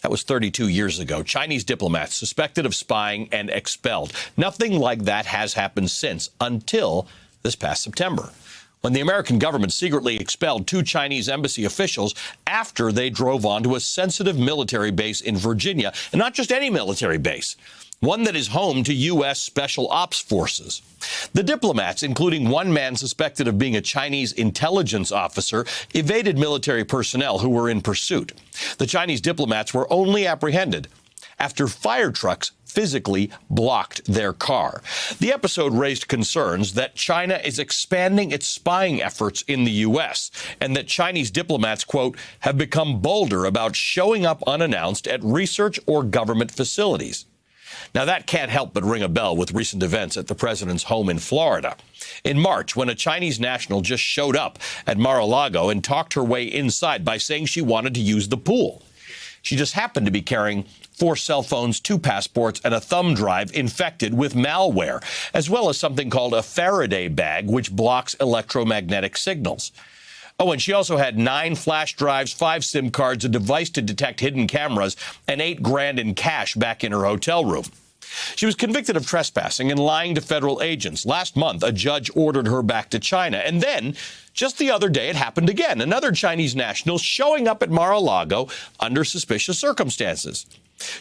That was 32 years ago. Chinese diplomats suspected of spying and expelled. Nothing like that has happened since, until this past September, when the American government secretly expelled 2 Chinese embassy officials after they drove onto a sensitive military base in Virginia, and not just any military base, one that is home to U.S. Special Ops forces. The diplomats, including one man suspected of being a Chinese intelligence officer, evaded military personnel who were in pursuit. The Chinese diplomats were only apprehended after fire trucks physically blocked their car. The episode raised concerns that China is expanding its spying efforts in the U.S. and that Chinese diplomats, quote, have become bolder about showing up unannounced at research or government facilities. Now, that can't help but ring a bell with recent events at the president's home in Florida. In March, when a Chinese national just showed up at Mar-a-Lago and talked her way inside by saying she wanted to use the pool. She just happened to be carrying 4 cell phones, 2 passports, and a thumb drive infected with malware, as well as something called a Faraday bag, which blocks electromagnetic signals. Oh, and she also had 9 flash drives, 5 SIM cards, a device to detect hidden cameras, and $8 grand in cash back in her hotel room. She was convicted of trespassing and lying to federal agents. Last month, a judge ordered her back to China. And then, just the other day, it happened again. Another Chinese national showing up at Mar-a-Lago under suspicious circumstances.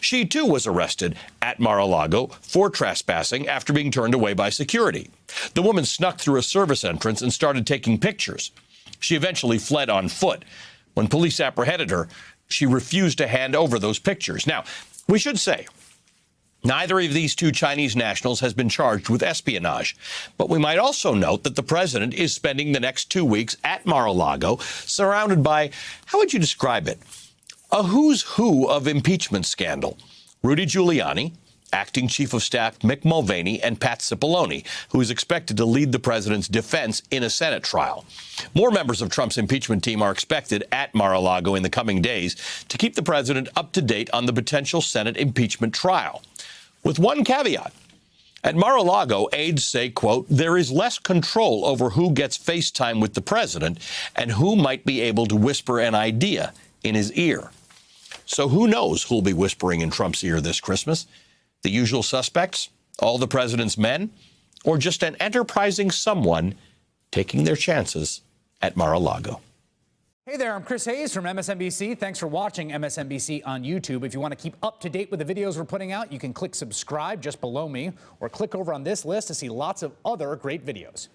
She, too, was arrested at Mar-a-Lago for trespassing after being turned away by security. The woman snuck through a service entrance and started taking pictures. She eventually fled on foot. When police apprehended her, she refused to hand over those pictures. Now, we should say, neither of these 2 Chinese nationals has been charged with espionage. But we might also note that the president is spending the next 2 weeks at Mar-a-Lago surrounded by, how would you describe it, a who's who of impeachment scandal. Rudy Giuliani, Acting Chief of Staff Mick Mulvaney, and Pat Cipollone, who is expected to lead the president's defense in a Senate trial. More members of Trump's impeachment team are expected at Mar-a-Lago in the coming days to keep the president up to date on the potential Senate impeachment trial. With one caveat. At Mar-a-Lago, aides say, quote, there is less control over who gets FaceTime with the president and who might be able to whisper an idea in his ear. So who knows who'll be whispering in Trump's ear this Christmas? The usual suspects, all the president's men, or just an enterprising someone taking their chances at Mar-a-Lago. Hey there, I'm Chris Hayes from MSNBC. Thanks for watching MSNBC on YouTube. If you want to keep up to date with the videos we're putting out, you can click subscribe just below me or click over on this list to see lots of other great videos.